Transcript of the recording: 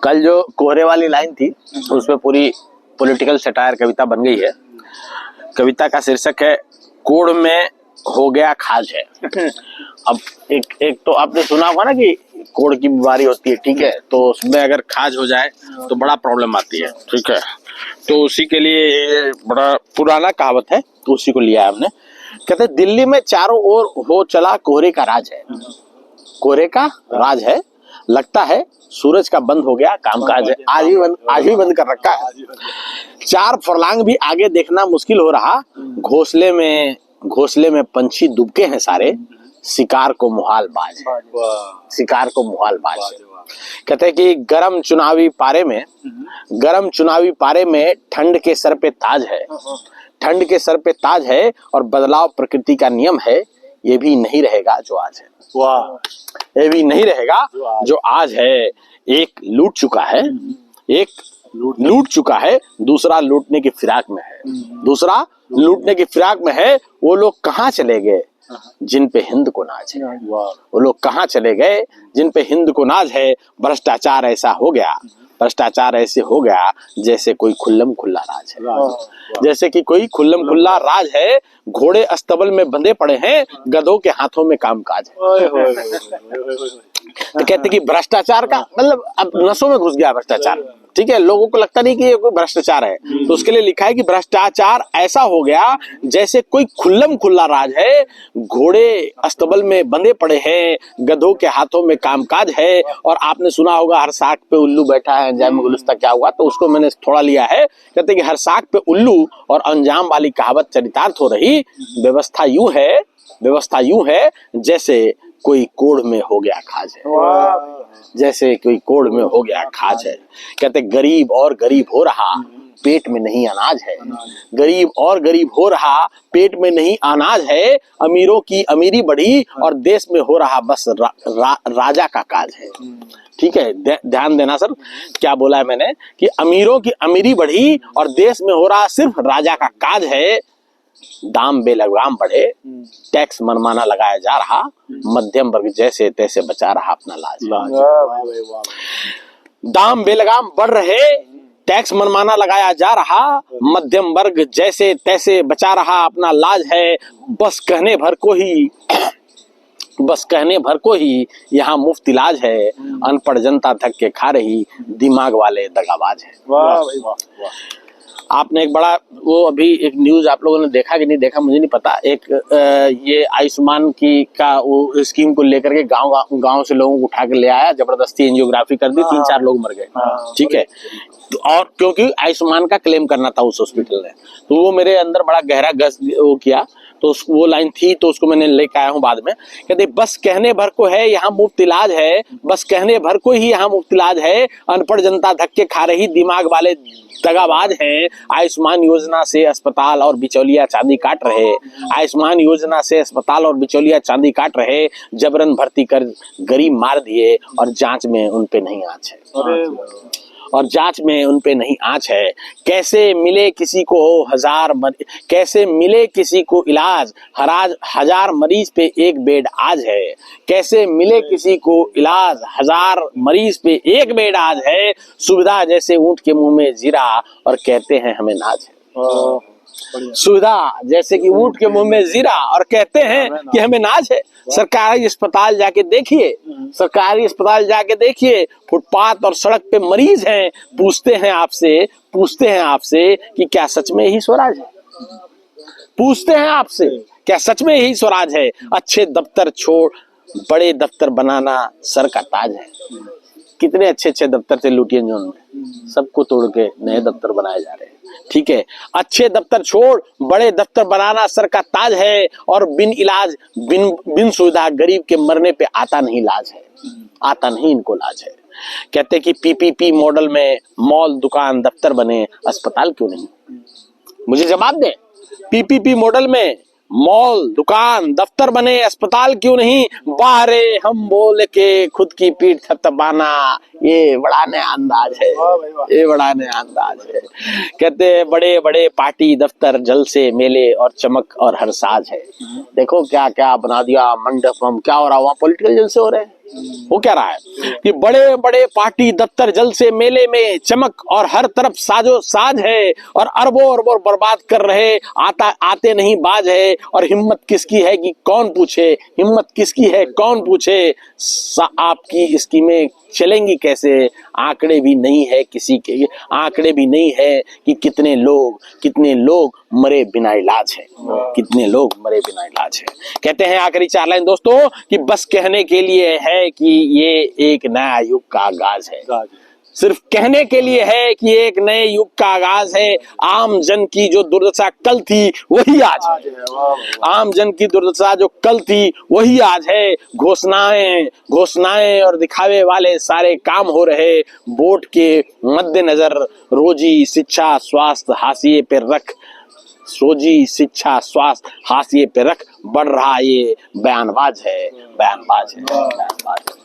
कल जो कोहरे वाली लाइन थी उसमें पूरी पॉलिटिकल सटायर कविता बन गई है। कविता का शीर्षक है कोढ़ में हो गया खाज है। अब एक तो आपने सुना होगा ना कि कोढ़ की बीमारी होती है, ठीक है, तो उसमें अगर खाज हो जाए तो बड़ा प्रॉब्लम आती है, ठीक है। तो उसी के लिए ये बड़ा पुराना कहावत है, तो उसी को लिया है हमने। कहते हैं दिल्ली में चारों ओर हो चला कोहरे का राज है। कोहरे का राज है, लगता है सूरज का बंद हो गया कामकाज है। आज ही बंद कर रखा है। 4 फरलांग भी आगे देखना मुश्किल हो रहा। घोंसले में पंछी दुबके हैं सारे। शिकार को मुहाल बाज है। शिकार को मुहाल बाज है। कहते हैं कि गरम चुनावी पारे में ठंड के सर पे ताज है। ठंड के सर पे ताज है और बदलाव प्रकृति का नियम है। ये भी नहीं रहेगा जो आज है। वाह, ये भी नहीं रहेगा जो आज है। एक लूट चुका है, दूसरा लूटने की फिराक में है। वो लोग कहाँ चले गए जिन पे हिंद को नाज है। वो लोग कहाँ चले गए जिन पे हिंद को नाज है। भ्रष्टाचार ऐसे हो गया जैसे कोई खुल्लम खुल्ला राज है। जैसे कि कोई खुल्लम खुल्ला राज है। घोड़े अस्तबल में बंधे पड़े हैं, गधों के हाथों में कामकाज है। तो कहते कि भ्रष्टाचार का मतलब अब नसों में घुस गया भ्रष्टाचार, ठीक है। लोगों को लगता नहीं कि ये कोई भ्रष्टाचार है, तो उसके लिए लिखा है कि भ्रष्टाचार ऐसा हो गया जैसे कोई खुल्लम खुल्ला राज है। घोड़े अस्तबल में बंधे पड़े हैं, गधों के हाथों में कामकाज है। और आपने सुना होगा हर साख पे उल्लू बैठा है, अंजाम में गुलिस्ता क्या हुआ, तो उसको मैंने थोड़ा लिया है। कहते कि हर साख पे उल्लू और अंजाम वाली कहावत चरितार्थ हो रही। व्यवस्था यूं है जैसे कोई कोढ़ में हो गया खाज है। जैसे कोई कोढ़ में हो गया खाज है। कहते गरीब और गरीब हो रहा, पेट में नहीं अनाज है। गरीब और गरीब हो रहा, पेट में नहीं अनाज है। अमीरों की अमीरी बढ़ी और देश में हो रहा बस राजा का काज है। ठीक है, ध्यान देना सर, क्या बोला है मैंने कि अमीरों की अमीरी बढ़ी और देश में हो रहा सिर्फ राजा का काज है। दाम बेलगाम बढ़े, टैक्स मनमाना लगाया जा रहा। मध्यम वर्ग जैसे तैसे बचा रहा अपना लाज। दाम बेलगाम बढ़ रहे, टैक्स मनमाना लगाया जा रहा। मध्यम वर्ग जैसे तैसे बचा रहा अपना लाज है। बस कहने भर को ही यहाँ मुफ्त इलाज है। अनपढ़ जनता थक के खा रही, दिमाग वाले दगाबाज है। वाह भाई वाह। आपने एक बड़ा वो अभी एक न्यूज आप लोगों ने देखा कि नहीं देखा मुझे नहीं पता। एक ये आयुष्मान की का वो स्कीम को लेकर के गांव से लोगों को उठा के ले आया, जबरदस्ती एंजियोग्राफी कर दी, 3-4 लोग मर गए, ठीक है। तो और क्योंकि आयुष्मान का क्लेम करना था उस हॉस्पिटल ने, तो वो मेरे अंदर बड़ा गहरा वो किया। तो वो लाइन थी तो उसको मैंने लेकर आया हूँ बाद में। कहते बस कहने भर को है यहाँ मुफ्त इलाज है। बस कहने भर को ही यहाँ मुफ्त इलाज है। अनपढ़ जनता धक्के खा रही, दिमाग वाले दगाबाज हैं। आयुष्मान योजना से अस्पताल और बिचौलिया चांदी काट रहे। आयुष्मान योजना से अस्पताल और बिचौलिया चांदी काट रहे। जबरन भर्ती कर गरीब मार दिए और जांच में उन पे नहीं आंच है। कैसे मिले किसी को इलाज, हजार मरीज पे एक बेड आज है। कैसे मिले किसी को इलाज, 1000 मरीज पे एक बेड आज है। सुविधा जैसे ऊंट के मुंह में जीरा और कहते हैं हमें नाज है। सुविधा जैसे कि ऊंट के मुंह में जीरा और कहते हैं कि हमें नाज है। सरकारी अस्पताल जाके देखिए, फुटपाथ और सड़क पे मरीज हैं। पूछते हैं आपसे कि क्या सच में यही स्वराज है। पूछते हैं आपसे क्या सच में यही स्वराज है। अच्छे दफ्तर छोड़ बड़े दफ्तर बनाना सर का ताज है। कितने अच्छे दफ्तर थे लुटियन जोन में, सबको तोड़ के नए दफ्तर बनाए जा रहे हैं, ठीक है। अच्छे दफ्तर छोड़ बड़े दफ्तर बनाना सर का ताज है। और बिन सुविधा गरीब के मरने पे आता नहीं इनको लाज है। कहते कि पीपीपी मॉडल में मॉल दुकान दफ्तर बने, अस्पताल क्यों नहीं। मुझे जवाब दे, पीपीपी मॉडल में मॉल दुकान दफ्तर बने, अस्पताल क्यों नहीं। बाहरे हम बोल के खुद की पीठ थपथपाना, ये बड़ा नया अंदाज है, ये बड़ा नया अंदाज है। कहते हैं बड़े बड़े पार्टी दफ्तर जलसे मेले और चमक और हर साज है। देखो क्या क्या बना दिया मंडपम, क्या हो रहा है वहाँ, पॉलिटिकल जलसे हो रहे हैं। वो क्या रहा है कि बड़े बड़े पार्टी दफ्तर जलसे मेले में चमक और हर तरफ साजो साज है, और अरबों अरबों बर्बाद कर रहे आते नहीं बाज है। और हिम्मत किसकी है कि कौन पूछे, हिम्मत किसकी है कौन पूछे, आपकी स्कीमें चलेंगी कैसे, आंकड़े भी नहीं है किसी के, आंकड़े भी नहीं है कि कितने लोग मरे बिना इलाज है, कितने लोग मरे बिना इलाज है। कहते हैं आखिरी 4 लाइन दोस्तों कि बस कहने के लिए है कि ये एक नया युग का आगाज है, सिर्फ कहने के लिए है कि एक नए युग का आगाज है। आम जन की जो दुर्दशा कल थी वही आज है, आम जन की दुर्दशा जो कल थी वही आज है। घोषणाएं और दिखावे वाले सारे काम हो रहे, वोट के मद्देनजर रोजी शिक्षा स्वास्थ्य हाशिए पे रख, रोजी शिक्षा स्वास्थ्य हाशिए पे रख बढ़ रहा ये बयानबाज है, बयानबाज है, बयानबाज है।